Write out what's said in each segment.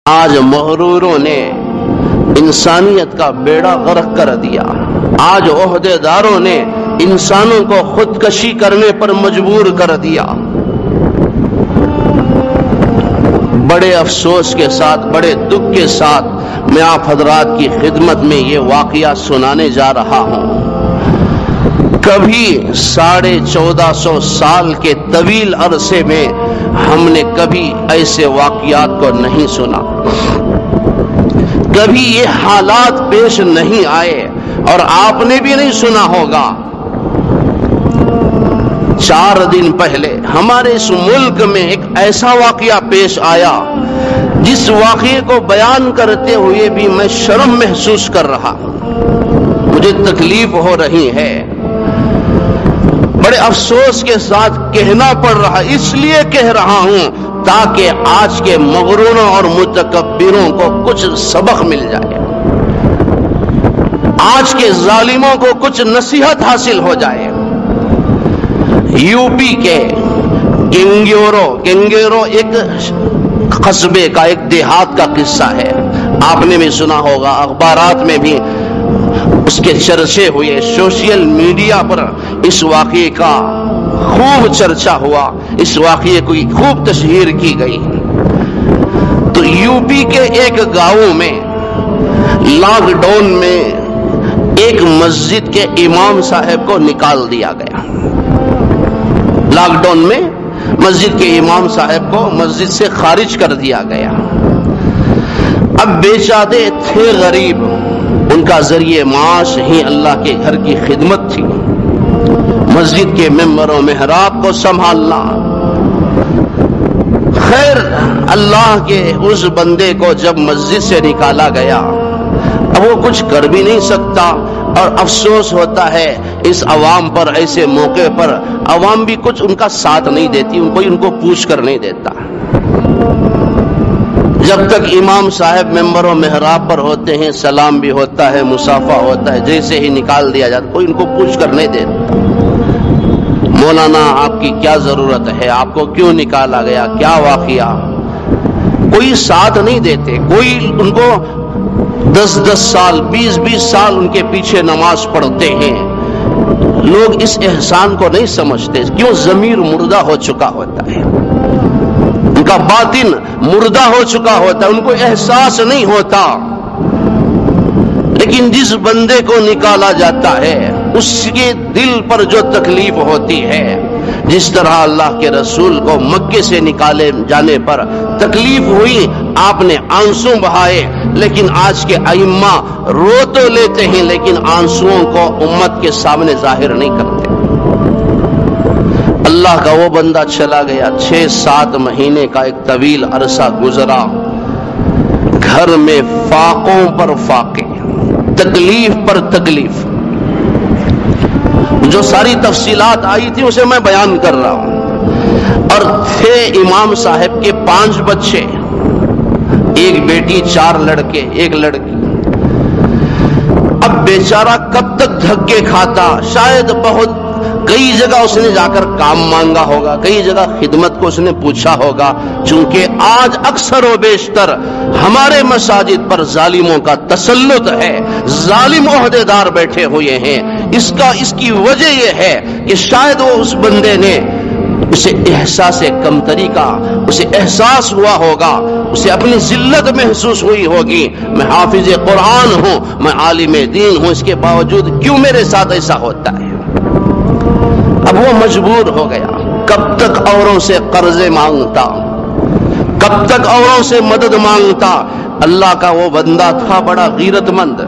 آج مغروروں نے انسانیت کا بیڑا غرق کر دیا. آج عہدے داروں نے انسانوں کو خودکشی کرنے پر مجبور کر دیا. بڑے افسوس کے ساتھ، بڑے دکھ کے ساتھ میں آپ حضرات کی خدمت میں یہ واقعہ سنانے جا رہا ہوں. کبھی 1450 سال کے طویل عرصے میں ہم نے کبھی ایسے واقعات کو نہیں سنا، کبھی یہ حالات پیش نہیں آئے، اور آپ نے بھی نہیں سنا ہوگا. 4 دن پہلے ہمارے اس ملک میں ایک ایسا واقعہ پیش آیا جس واقعے کو بیان کرتے ہوئے بھی میں شرم محسوس کر رہا ہوں، مجھے تکلیف ہو رہی ہے، بڑے افسوس کے ساتھ کہنا پڑ رہا. اس لیے کہہ رہا ہوں تاکہ آج کے مغروروں اور متکبروں کو کچھ سبق مل جائے، آج کے ظالموں کو کچھ نصیحت حاصل ہو جائے. یو پی کے گنگیرو ایک قصبے کا، ایک دیہات کا قصہ ہے. آپ نے بھی سنا ہوگا، اخبارات میں بھی اس کے چرچے ہوئے، سوشل میڈیا پر اس واقعے کا خوب چرچا ہوا، اس واقعے کو خوب تشہیر کی گئی. تو یو پی کے ایک گاؤں میں لاک ڈاؤن میں ایک مسجد کے امام صاحب کو نکال دیا گیا. لاک ڈاؤن میں مسجد کے امام صاحب کو مسجد سے خارج کر دیا گیا. اب بیچارے تھے غریب، ان کا ذریعہ معاش ہی اللہ کے گھر کی خدمت تھی، مسجد کے ممبر و محراب کو سنبھالنا. خیر، اللہ کے اس بندے کو جب مسجد سے نکالا گیا، اب وہ کچھ کر بھی نہیں سکتا، اور افسوس ہوتا ہے اس عوام پر. ایسے موقع پر عوام بھی کچھ ان کا ساتھ نہیں دیتی، کوئی ان کو پوچھ کر نہیں دیتا. جب تک امام صاحب ممبر و محراب پر ہوتے ہیں، سلام بھی ہوتا ہے، مصافحہ ہوتا ہے، جیسے ہی نکال دیا جاتا کوئی ان کو پوچھ کر نہیں دیتا. مولانا آپ کی کیا ضرورت ہے، آپ کو کیوں نکالا گیا، کیا واقعہ، کوئی ساتھ نہیں دیتے. کوئی ان کو 10 سال 20 سال ان کے پیچھے نماز پڑھتے ہیں. لوگ اس احسان کو نہیں سمجھتے، کیوں؟ ضمیر مردہ ہو چکا ہوتا ہے، ان کا باطن مردہ ہو چکا ہوتا ہے، ان کو احساس نہیں ہوتا. لیکن جس بندے کو نکالا جاتا ہے اس کے دل پر جو تکلیف ہوتی ہے، جس طرح اللہ کے رسول کو مکے سے نکالے جانے پر تکلیف ہوئی، آپ نے آنسو بہائے. لیکن آج کے ائمہ رو تو لیتے ہیں لیکن آنسوؤں کو امت کے سامنے ظاہر نہیں کرتے. اللہ کا وہ بندہ چلا گیا، 6-7 مہینے کا ایک طویل عرصہ گزرا، گھر میں فاقوں پر فاقے، تکلیف پر تکلیف. جو ساری تفصیلات آئی تھی اسے میں بیان کر رہا ہوں. اور تھے امام صاحب کے 5 بچے، ایک بیٹی، 4 لڑکے، 1 لڑکی. اب بیچارہ کب تک دھکے کھاتا؟ شاید بہت کئی جگہ اس نے جا کر کام مانگا ہوگا، کئی جگہ خدمت کو اس نے پوچھا ہوگا. چونکہ آج اکثر و بیشتر ہمارے مساجد پر ظالموں کا تسلط ہے، ظالم عہدے دار بیٹھے ہوئے ہیں. اس کی وجہ یہ ہے کہ شاید وہ اس بندے نے، اسے احساس کمتری کا اسے احساس ہوا ہوگا، اسے اپنی ذلت محسوس ہوئی ہوگی. میں حافظ قرآن ہوں، میں عالم دین ہوں، اس کے باوجود کیوں میرے ساتھ ایسا ہوتا ہے؟ اب وہ مجبور ہو گیا. کب تک اوروں سے قرضے مانگتا، کب تک اوروں سے مدد مانگتا؟ اللہ کا وہ بندہ تھا بڑا غیرت مند،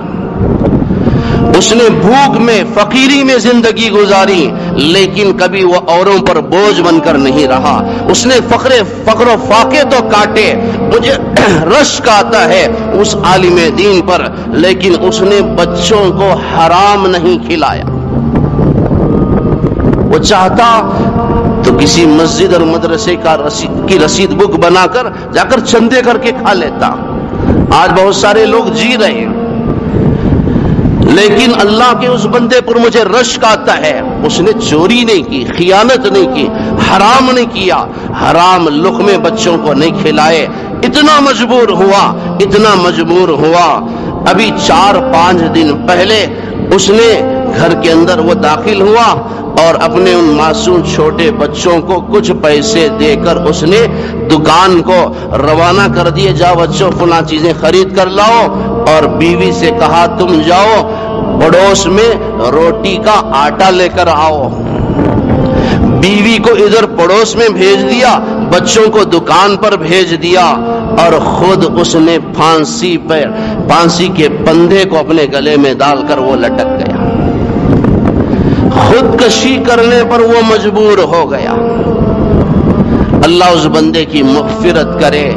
اس نے بھوک میں، فقیری میں زندگی گزاری، لیکن کبھی وہ اوروں پر بوجھ بن کر نہیں رہا. اس نے فقر و فاقے تو کاٹے، مجھے رشک آتا ہے اس عالم دین پر، لیکن اس نے بچوں کو حرام نہیں کھلایا. وہ چاہتا تو کسی مسجد اور مدرسے کی رسید بک بنا کر جا کر چندے کر کے کھا لیتا. آج بہت سارے لوگ جی رہے ہیں، لیکن اللہ کے اس بندے پر مجھے رشک آتا ہے، اس نے چوری نہیں کی، خیانت نہیں کی، حرام نہیں کیا، حرام لقمے بچوں کو نہیں کھلائے، اتنا مجبور ہوا۔ ابھی 4-5 دن پہلے اس نے گھر کے اندر وہ داخل ہوا اور اپنے ان معصوم چھوٹے بچوں کو کچھ پیسے دے کر اس نے دکان کو روانہ کر دیے، جاؤ بچوں فلاں چیزیں خرید کر لاؤ، اور بیوی سے کہا تم جاؤ پڑوس میں روٹی کا آٹا لے کر آؤ۔ بیوی کو ادھر پڑوس میں بھیج دیا، بچوں کو دکان پر بھیج دیا، اور خود اس نے پھانسی کے پندے کو اپنے گلے میں ڈال کر وہ لٹک گیا، خودکشی کرنے پر وہ مجبور ہو گیا۔ اللہ اس بندے کی مغفرت کرے۔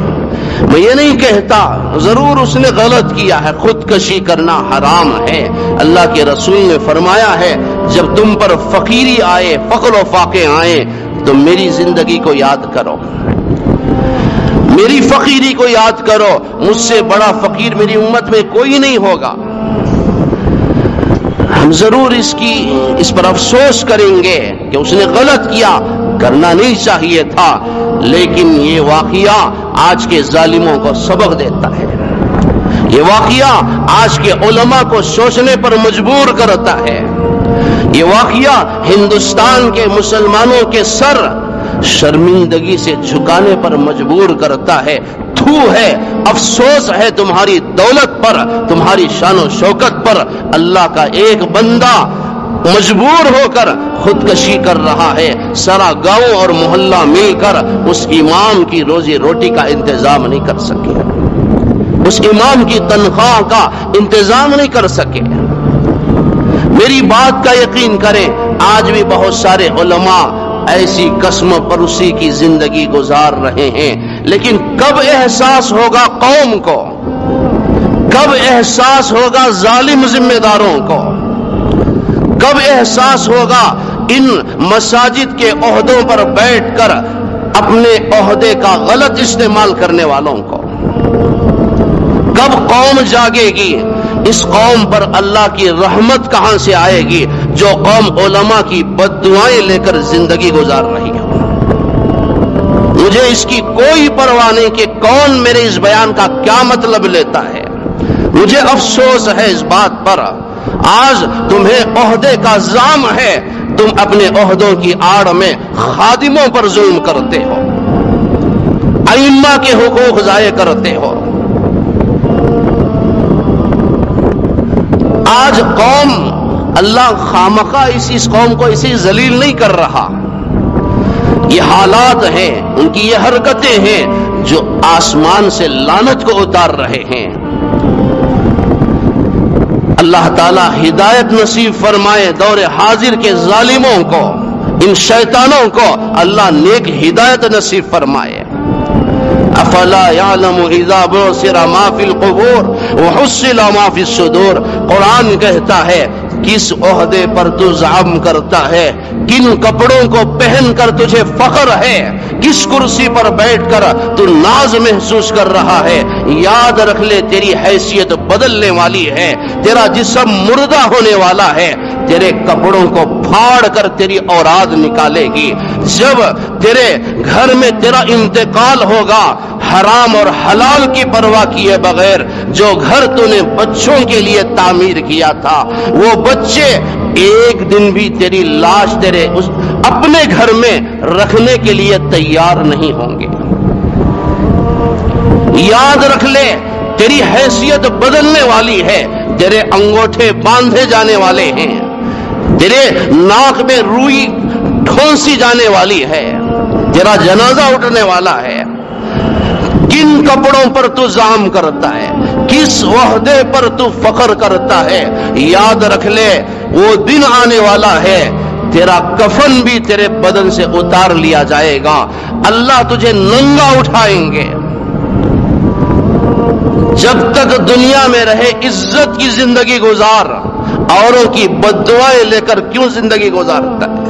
میں یہ نہیں کہتا، ضرور اس نے غلط کیا ہے، خودکشی کرنا حرام ہے۔ اللہ کے رسول نے فرمایا ہے جب تم پر فقیری آئے، فقر و فاقے آئے تو میری زندگی کو یاد کرو، میری فقیری کو یاد کرو، مجھ سے بڑا فقیر میری امت میں کوئی نہیں ہوگا۔ ہم ضرور اس پر افسوس کریں گے کہ اس نے غلط کیا، کرنا نہیں چاہیے تھا، لیکن یہ واقعہ آج کے ظالموں کو سبق دیتا ہے، یہ واقعہ آج کے علماء کو سوچنے پر مجبور کرتا ہے، یہ واقعہ ہندوستان کے مسلمانوں کے سر شرمندگی سے جھکانے پر مجبور کرتا ہے۔ تھو ہے، افسوس ہے تمہاری دولت پر، تمہاری شان و شوکت پر، اللہ کا ایک بندہ مجبور ہو کر خودکشی کر رہا ہے، سارا گاؤں اور محلہ مل کر اس امام کی روزی روٹی کا انتظام نہیں کر سکے، اس امام کی تنخواہ کا انتظام نہیں کر سکے۔ میری بات کا یقین کریں، آج بھی بہت سارے علماء ایسی قسم پرسی کی زندگی گزار رہے ہیں، لیکن کب احساس ہوگا قوم کو، کب احساس ہوگا ظالم ذمہ داروں کو، کب احساس ہوگا ان مساجد کے عہدوں پر بیٹھ کر اپنے عہدے کا غلط استعمال کرنے والوں کو، کب قوم جاگے گی؟ اس قوم پر اللہ کی رحمت کہاں سے آئے گی جو قوم علماء کی بد دعائیں لے کر زندگی گزار رہی ہے؟ مجھے اس کی کوئی پرواہ نہیں کہ کون میرے اس بیان کا کیا مطلب لیتا ہے، مجھے افسوس ہے اس بات پر۔ آج تمہیں عہدے کا زام ہے، تم اپنے عہدوں کی آڑ میں خادموں پر ظلم کرتے ہو، ائمہ کے حقوق ضائع کرتے ہو۔ آج قوم، اللہ خامخواہ اس قوم کو اسی ذلیل نہیں کر رہا، یہ حالات ہیں، ان کی یہ حرکتیں ہیں جو آسمان سے لعنت کو اتار رہے ہیں۔ اللہ تعالی ہدایت نصیب فرمائے دور حاضر کے ظالموں کو، ان شیطانوں کو اللہ نیک ہدایت نصیب فرمائے۔ افلا يعلم اذا بعثر ما في القبور وحصل ما في الصدور۔ قرآن کہتا ہے کس عہدے پر تو زعم کرتا ہے، کن کپڑوں کو پہن کر تجھے فخر ہے، کس کرسی پر بیٹھ کر تو ناز محسوس کر رہا ہے، یاد رکھ لے تیری حیثیت بدلنے والی ہے، تیرا جسم مردہ ہونے والا ہے، تیرے کپڑوں کو پھاڑ کر تیری اوراد نکالے گی۔ جب تیرے گھر میں تیرا انتقال ہوگا، حرام اور حلال کی پرواہ کیے بغیر جو گھر تو نے بچوں کے لیے تعمیر کیا تھا، وہ بچے ایک دن بھی تیری لاش تیرے اس اپنے گھر میں رکھنے کے لیے تیار نہیں ہوں گے۔ یاد رکھ لے تیری حیثیت بدلنے والی ہے، تیرے انگوٹھے باندھے جانے والے ہیں، تیرے ناک میں روئی ڈھونسی جانے والی ہے، تیرا جنازہ اٹھنے والا ہے۔ کن کپڑوں پر تو زعم کرتا ہے، کس عہدے پر تو فخر کرتا ہے، یاد رکھ لے وہ دن آنے والا ہے تیرا کفن بھی تیرے بدن سے اتار لیا جائے گا، اللہ تجھے ننگا اٹھائیں گے۔ جب تک دنیا میں رہے عزت کی زندگی گزار، اوروں کی بد دعائیں لے کر کیوں زندگی گزارتا ہے؟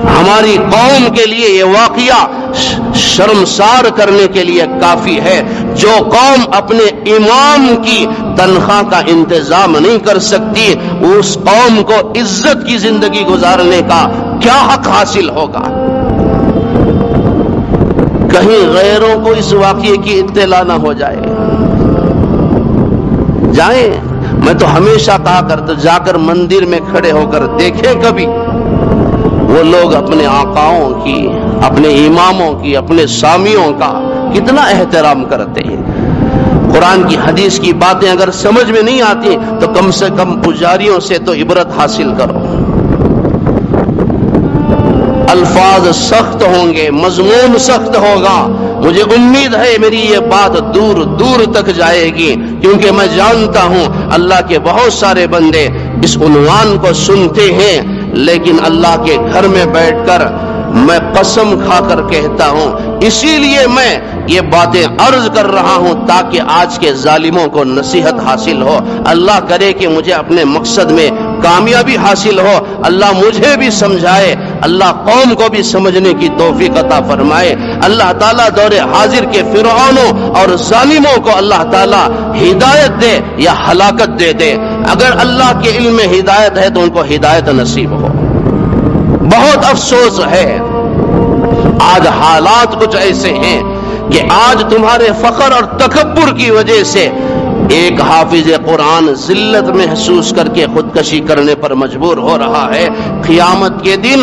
ہماری قوم کے لیے یہ واقعہ شرمسار کرنے کے لیے کافی ہے۔ جو قوم اپنے امام کی تنخواہ کا انتظام نہیں کر سکتی، اس قوم کو عزت کی زندگی گزارنے کا کیا حق حاصل ہوگا؟ کہیں غیروں کو اس واقعے کی اطلاع نہ ہو جائے۔ جائیں، میں تو ہمیشہ کہا کرتا، جا کر مندر میں کھڑے ہو کر دیکھیں کبھی وہ لوگ اپنے آقاؤں کی، اپنے اماموں کی، اپنے سامیوں کا کتنا احترام کرتے ہیں۔ قرآن کی حدیث کی باتیں اگر سمجھ میں نہیں آتی تو کم سے کم پجاریوں سے تو عبرت حاصل کرو۔ الفاظ سخت ہوں گے، مضمون سخت ہوگا، مجھے امید ہے میری یہ بات دور دور تک جائے گی، کیونکہ میں جانتا ہوں اللہ کے بہت سارے بندے اس عنوان کو سنتے ہیں، لیکن اللہ کے گھر میں بیٹھ کر میں قسم کھا کر کہتا ہوں، اسی لیے میں یہ باتیں عرض کر رہا ہوں تاکہ آج کے ظالموں کو نصیحت حاصل ہو۔ اللہ کرے کہ مجھے اپنے مقصد میں کامیابی حاصل ہو، اللہ مجھے بھی سمجھائے، اللہ قوم کو بھی سمجھنے کی توفیق عطا فرمائے، اللہ تعالیٰ دور حاضر کے فرعونوں اور ظالموں کو اللہ تعالیٰ ہدایت دے یا ہلاکت دے دے۔ اگر اللہ کے علم میں ہدایت ہے تو ان کو ہدایت نصیب ہو۔ بہت افسوس ہے، آج حالات کچھ ایسے ہیں کہ آج تمہارے فخر اور تکبر کی وجہ سے ایک حافظ قرآن ذلت محسوس کر کے خودکشی کرنے پر مجبور ہو رہا ہے۔ قیامت کے دن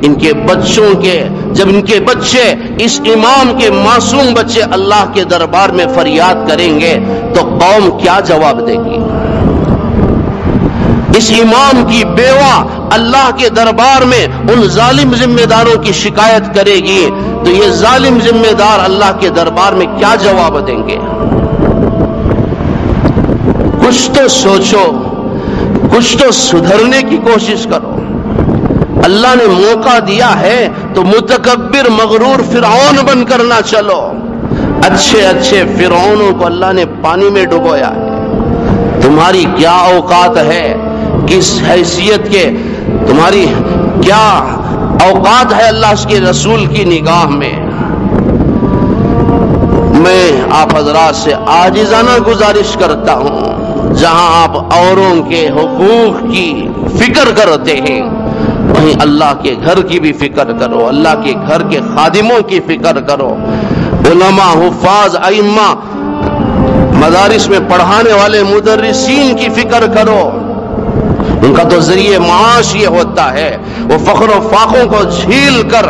ان کے بچوں کے، جب ان کے بچے، اس امام کے معصوم بچے اللہ کے دربار میں فریاد کریں گے تو قوم کیا جواب دے گی؟ اس امام کی بیوہ اللہ کے دربار میں ان ظالم ذمہ داروں کی شکایت کرے گی تو یہ ظالم ذمہ دار اللہ کے دربار میں کیا جواب دیں گے؟ کچھ تو سوچو، کچھ تو سدھرنے کی کوشش کرو۔ اللہ نے موقع دیا ہے تو متکبر مغرور فرعون بن کر نہ چلو۔ اچھے اچھے فرعونوں کو اللہ نے پانی میں ڈبویا ہے، تمہاری کیا اوقات ہے، کس حیثیت کے، تمہاری کیا اوقات ہے اللہ اس کے رسول کی نگاہ میں۔ میں آپ حضرات سے عاجزانہ گزارش کرتا ہوں، جہاں آپ اوروں کے حقوق کی فکر کرتے ہیں وہیں اللہ کے گھر کی بھی فکر کرو، اللہ کے گھر کے خادموں کی فکر کرو، علماء، حفاظ، ائمہ، مدارس میں پڑھانے والے مدرسین کی فکر کرو۔ ان کا تو ذریعہ معاش یہ ہوتا ہے، وہ فخر و فاقوں کو جھیل کر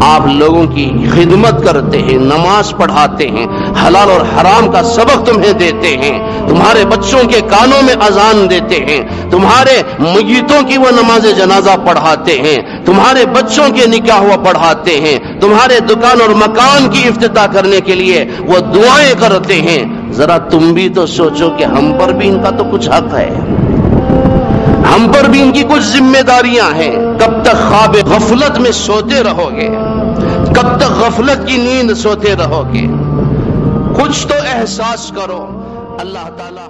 آپ لوگوں کی خدمت کرتے ہیں، نماز پڑھاتے ہیں، حلال اور حرام کا سبق تمہیں دیتے ہیں، تمہارے بچوں کے کانوں میں اذان دیتے ہیں، تمہارے میتوں کی وہ نماز جنازہ پڑھاتے ہیں، تمہارے بچوں کے نکاح وہ پڑھاتے ہیں، تمہارے دکان اور مکان کی افتتاح کرنے کے لیے وہ دعائیں کرتے ہیں۔ ذرا تم بھی تو سوچو کہ ہم پر بھی ان کا تو کچھ حق ہے، ہم پر بھی ان کی کچھ ذمہ داریاں ہیں۔ کب تک خواب غفلت میں سوتے رہو گے؟ کب تک غفلت کی نیند سوتے رہو گے؟ کچھ تو احساس کرو۔ اللہ تعالی